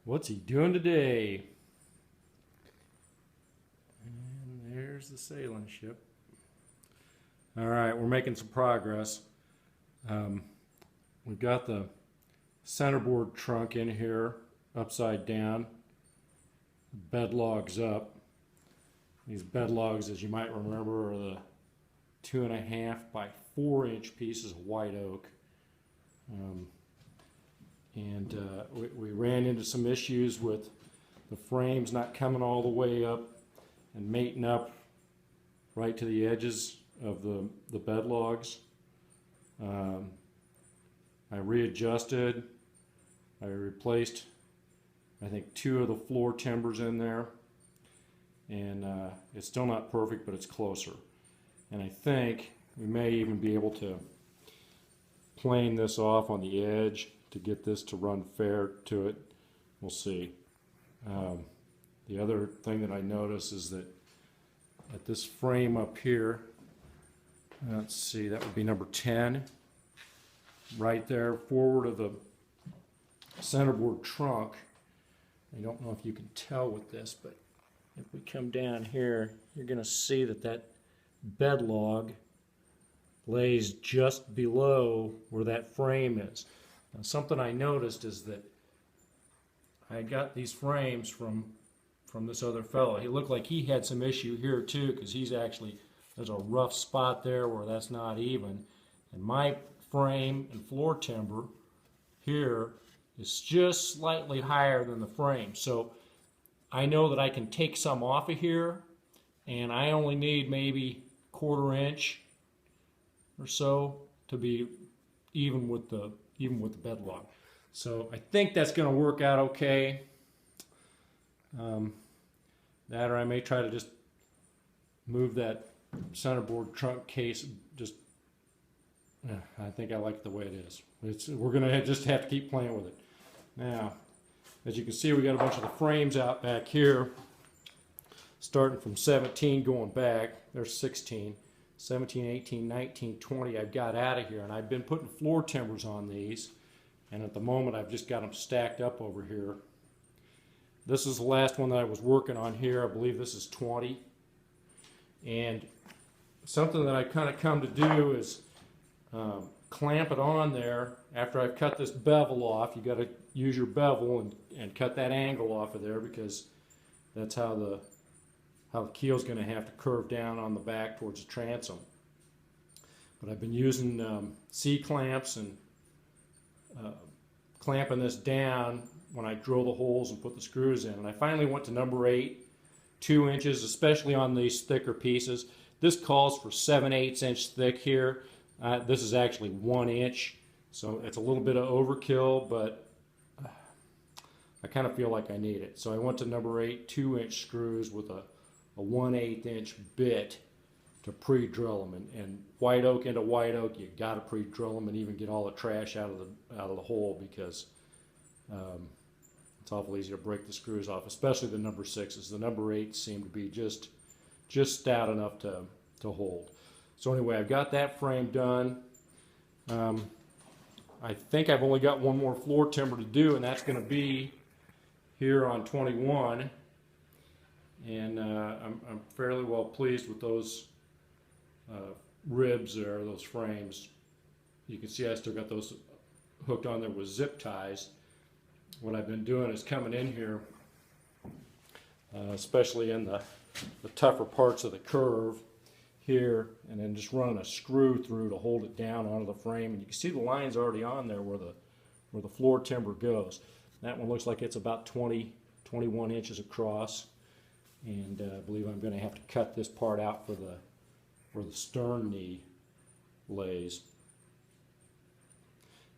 What's he doing today? And there's the sailing ship. All right, we're making some progress. We've got the centerboard trunk in here, upside down. Bed logs up. These bed logs, as you might remember, are the 2.5 by 4 inch pieces of white oak. We ran into some issues with the frames not coming all the way up and mating up right to the edges of the bed logs. I readjusted. I replaced, I think, 2 of the floor timbers in there, and it's still not perfect, but it's closer. And I think we may even be able to plane this off on the edge to get this to run fair to it. We'll see. The other thing that I notice is that at this frame up here, let's see, that would be number 10, right there forward of the centerboard trunk. I don't know if you can tell with this, but if we come down here, you're going to see that that bed log lays just below where that frame is. Now, something I noticed is that I got these frames from this other fellow. He looked like he had some issue here too, because there's a rough spot there where that's not even. And my frame and floor timber here is just slightly higher than the frame. So I know that I can take some off of here, and I only need maybe 1/4 inch or so to be even with the bed log. So I think that's going to work out okay. That, or I may try to just move that centerboard trunk case. I think I like the way it is. We're going to just have to keep playing with it. Now, as you can see, we got a bunch of the frames out back here, starting from 17 going back. There's 16. 17, 18, 19, 20 I've got out of here, and I've been putting floor timbers on these, and at the moment I've just got them stacked up over here. This is the last one that I was working on here. I believe this is 20, and something that I kind of come to do is clamp it on there. After I've cut this bevel off, you got to use your bevel and cut that angle off of there, because that's how the keel's going to have to curve down on the back towards the transom. But I've been using C-clamps and clamping this down when I drill the holes and put the screws in. And I finally went to number 8, 2 inches, especially on these thicker pieces. This calls for 7/8 inch thick here. This is actually 1 inch, so it's a little bit of overkill, but I kind of feel like I need it. So I went to number 8, 2 inch screws with a 1/8 inch bit to pre-drill them, and white oak into white oak, you got to pre-drill them and even get all the trash out of the hole, because it's awful easy to break the screws off, especially the number 6s. The number 8s seem to be just stout enough to hold. So anyway, I've got that frame done. I think I've only got one more floor timber to do, and that's going to be here on 21. And I'm fairly well pleased with those ribs there, those frames. You can see I still got those hooked on there with zip ties. What I've been doing is coming in here, especially in the tougher parts of the curve here, and then just running a screw through to hold it down onto the frame. And you can see the lines already on there where the floor timber goes. That one looks like it's about 21 inches across. And I believe I'm going to have to cut this part out for where the stern knee lays.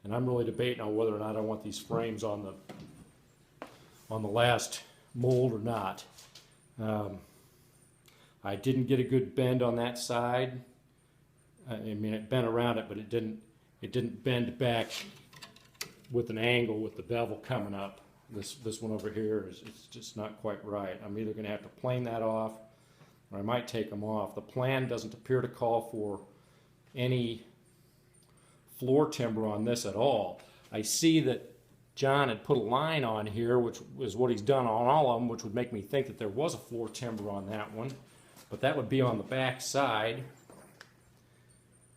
And I'm really debating on whether or not I want these frames on the last mold or not. I didn't get a good bend on that side. I mean, it bent around it, but it didn't bend back with an angle with the bevel coming up. This one over here it's just not quite right. I'm either going to have to plane that off, or I might take them off. The plan doesn't appear to call for any floor timber on this at all. I see that John had put a line on here, which is what he's done on all of them, which would make me think that there was a floor timber on that one. But that would be on the back side.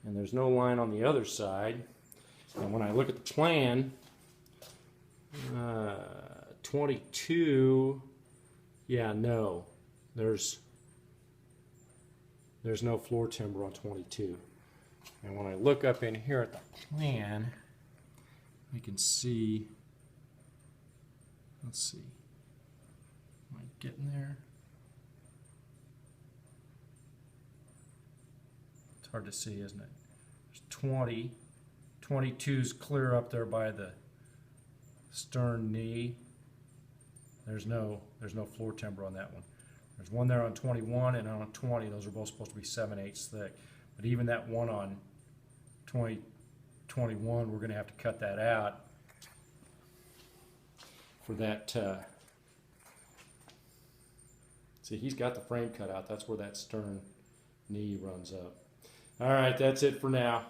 And there's no line on the other side. And when I look at the plan, 22, yeah, no. There's no floor timber on 22. And when I look up in here at the plan, I can see, let's see, am I getting there? It's hard to see, isn't it? There's 20, 22's clear up there by the stern knee. There's no floor timber on that one. There's one there on 21 and on 20. Those are both supposed to be 7/8 thick. But even that one on 21, we're going to have to cut that out for that. See, he's got the frame cut out. That's where that stern knee runs up. All right, that's it for now.